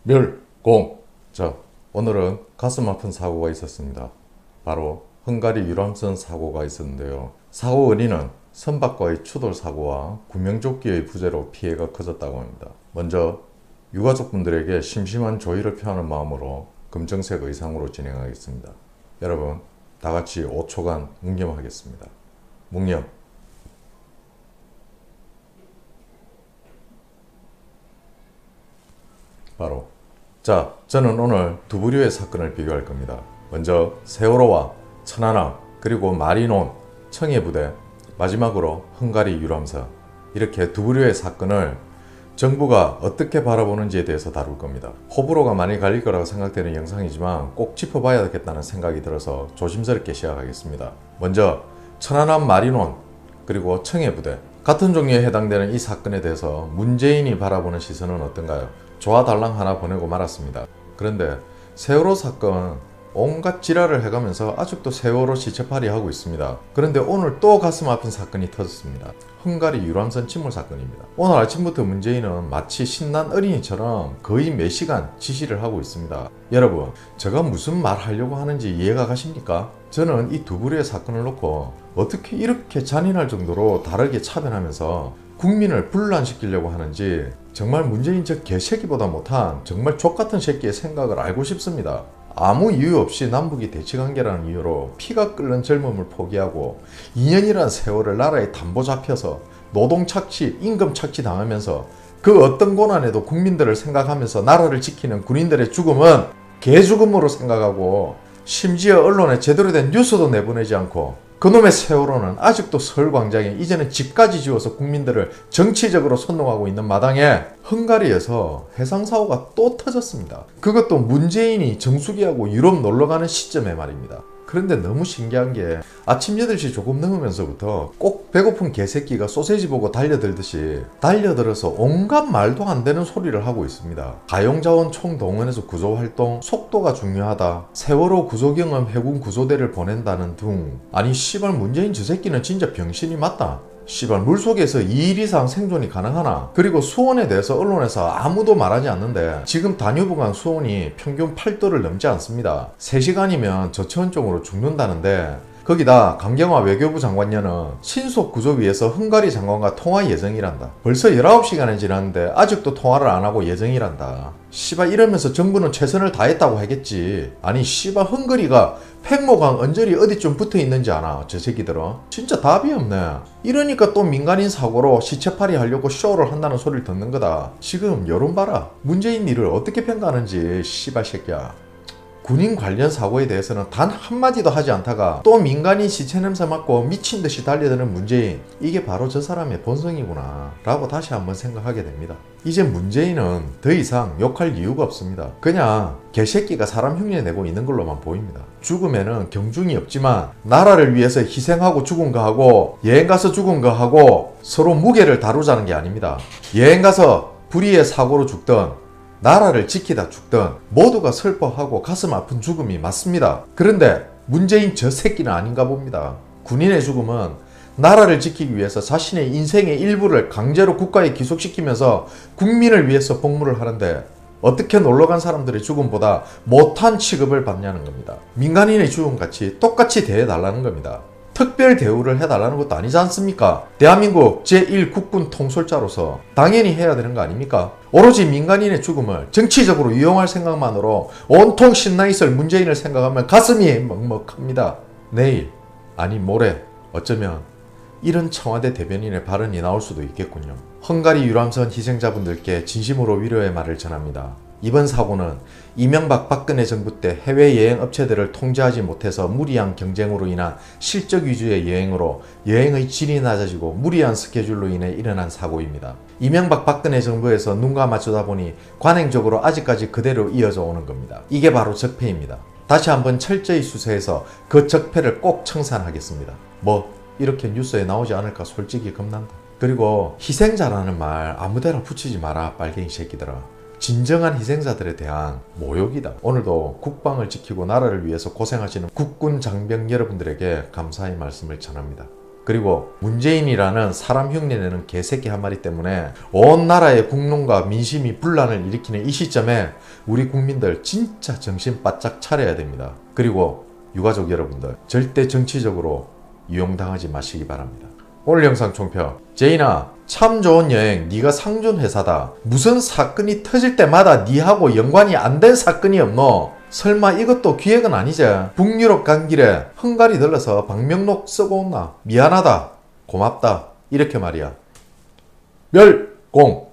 멸공. 자, 오늘은 가슴 아픈 사고가 있었습니다. 바로 헝가리 유람선 사고가 있었는데요. 사고 원인은 선박과의 추돌 사고와 구명조끼의 부재로 피해가 커졌다고 합니다. 먼저 유가족분들에게 심심한 조의를 표하는 마음으로 검정색 의상으로 진행하겠습니다. 여러분, 다같이 5초간 묵념하겠습니다. 묵념. 바로 자, 저는 오늘 두 부류의 사건을 비교할 겁니다. 먼저 세월호와 천안함, 그리고 마리논, 청해부대, 마지막으로 헝가리 유람선, 이렇게 두 부류의 사건을 정부가 어떻게 바라보는지에 대해서 다룰 겁니다. 호불호가 많이 갈릴 거라고 생각되는 영상이지만 꼭 짚어봐야겠다는 생각이 들어서 조심스럽게 시작하겠습니다. 먼저 천안함, 마리논, 그리고 청해부대, 같은 종류에 해당되는 이 사건에 대해서 문재인이 바라보는 시선은 어떤가요? 좋아달랑 하나 보내고 말았습니다. 그런데 세월호 사건 온갖 지랄을 해가면서 아직도 세월호 시체팔이 하고 있습니다. 그런데 오늘 또 가슴 아픈 사건이 터졌습니다. 헝가리 유람선 침몰 사건입니다. 오늘 아침부터 문재인은 마치 신난 어린이처럼 거의 매 시간 지시를 하고 있습니다. 여러분, 제가 무슨 말 하려고 하는지 이해가 가십니까? 저는 이 두 부류의 사건을 놓고 어떻게 이렇게 잔인할 정도로 다르게 차별하면서 국민을 분란시키려고 하는지 정말 문재인 저 개새끼보다 못한 정말 족같은 새끼의 생각을 알고 싶습니다. 아무 이유 없이 남북이 대치관계라는 이유로 피가 끓는 젊음을 포기하고 2년이라는 세월을 나라에 담보 잡혀서 노동 착취, 임금 착취 당하면서 그 어떤 고난에도 국민들을 생각하면서 나라를 지키는 군인들의 죽음은 개죽음으로 생각하고, 심지어 언론에 제대로 된 뉴스도 내보내지 않고 그놈의 세월호는 아직도 서울광장에 이제는 집까지 지어서 국민들을 정치적으로 선동하고 있는 마당에 헝가리에서 해상사고가 또 터졌습니다. 그것도 문재인이 정수기하고 유럽 놀러가는 시점에 말입니다. 그런데 너무 신기한 게 아침 8시 조금 넘으면서부터 꼭 배고픈 개새끼가 소세지 보고 달려들듯이 달려들어서 온갖 말도 안 되는 소리를 하고 있습니다. 가용자원 총동원해서 구조활동, 속도가 중요하다, 세월호 구조경험 해군 구조대를 보낸다는 등. 아니 씨발, 문재인 저 새끼는 진짜 병신이 맞다. 씨발, 물속에서 2일 이상 생존이 가능하나? 그리고 수온에 대해서 언론에서 아무도 말하지 않는데 지금 다뉴브강 수온이 평균 8도를 넘지 않습니다. 3시간이면 저체온 쪽으로 죽는다는데, 거기다 강경화 외교부 장관녀는 신속 구조위에서 헝가리 장관과 통화 예정이란다. 벌써 19시간이 지났는데 아직도 통화를 안 하고 예정이란다. 씨발, 이러면서 정부는 최선을 다했다고 하겠지. 아니 씨발, 헝가리가 팽모강 언저리 어디쯤 붙어있는지 아나? 저 새끼들은 진짜 답이 없네. 이러니까 또 민간인 사고로 시체팔이 하려고 쇼를 한다는 소리를 듣는 거다. 지금 여론 봐라. 문재인 일을 어떻게 평가하는지. 씨발 새끼야. 군인 관련 사고에 대해서는 단 한마디도 하지 않다가 또 민간인 시체 냄새 맡고 미친듯이 달려드는 문재인, 이게 바로 저 사람의 본성이구나 라고 다시 한번 생각하게 됩니다. 이제 문재인은 더 이상 욕할 이유가 없습니다. 그냥 개새끼가 사람 흉내 내고 있는 걸로만 보입니다. 죽음에는 경중이 없지만 나라를 위해서 희생하고 죽은 거하고 여행가서 죽은 거하고 서로 무게를 다루자는 게 아닙니다. 여행가서 불의의 사고로 죽던, 나라를 지키다 죽던 모두가 슬퍼하고 가슴 아픈 죽음이 맞습니다. 그런데 문재인 저 새끼는 아닌가 봅니다. 군인의 죽음은 나라를 지키기 위해서 자신의 인생의 일부를 강제로 국가에 귀속시키면서 국민을 위해서 복무를 하는데 어떻게 놀러간 사람들의 죽음보다 못한 취급을 받냐는 겁니다. 민간인의 죽음같이 똑같이 대해달라는 겁니다. 특별 대우를 해달라는 것도 아니지 않습니까? 대한민국 제1국군 통솔자로서 당연히 해야 되는 거 아닙니까? 오로지 민간인의 죽음을 정치적으로 이용할 생각만으로 온통 신나 있을 문재인을 생각하면 가슴이 먹먹합니다. 내일, 아니 모레, 어쩌면 이런 청와대 대변인의 발언이 나올 수도 있겠군요. 헝가리 유람선 희생자분들께 진심으로 위로의 말을 전합니다. 이번 사고는 이명박 박근혜 정부 때 해외여행 업체들을 통제하지 못해서 무리한 경쟁으로 인한 실적 위주의 여행으로 여행의 질이 낮아지고 무리한 스케줄로 인해 일어난 사고입니다. 이명박 박근혜 정부에서 눈과 맞추다 보니 관행적으로 아직까지 그대로 이어져 오는 겁니다. 이게 바로 적폐입니다. 다시 한번 철저히 수사해서 그 적폐를 꼭 청산하겠습니다. 뭐 이렇게 뉴스에 나오지 않을까 솔직히 겁난다. 그리고 희생자라는 말 아무데나 붙이지 마라, 빨갱이 새끼들아. 진정한 희생자들에 대한 모욕이다. 오늘도 국방을 지키고 나라를 위해서 고생하시는 국군 장병 여러분들에게 감사의 말씀을 전합니다. 그리고 문재인이라는 사람 흉내내는 개새끼 한 마리 때문에 온 나라의 국론과 민심이 분란을 일으키는 이 시점에 우리 국민들 진짜 정신 바짝 차려야 됩니다. 그리고 유가족 여러분들 절대 정치적으로 이용당하지 마시기 바랍니다. 오늘 영상 총평. 제인아, 참 좋은 여행, 네가 상준 회사다. 무슨 사건이 터질 때마다 니하고 연관이 안 된 사건이 없노? 설마 이것도 기획은 아니지? 북유럽 간 길에 헝가리 들러서 방명록 쓰고 온나? 미안하다, 고맙다, 이렇게 말이야. 멸공.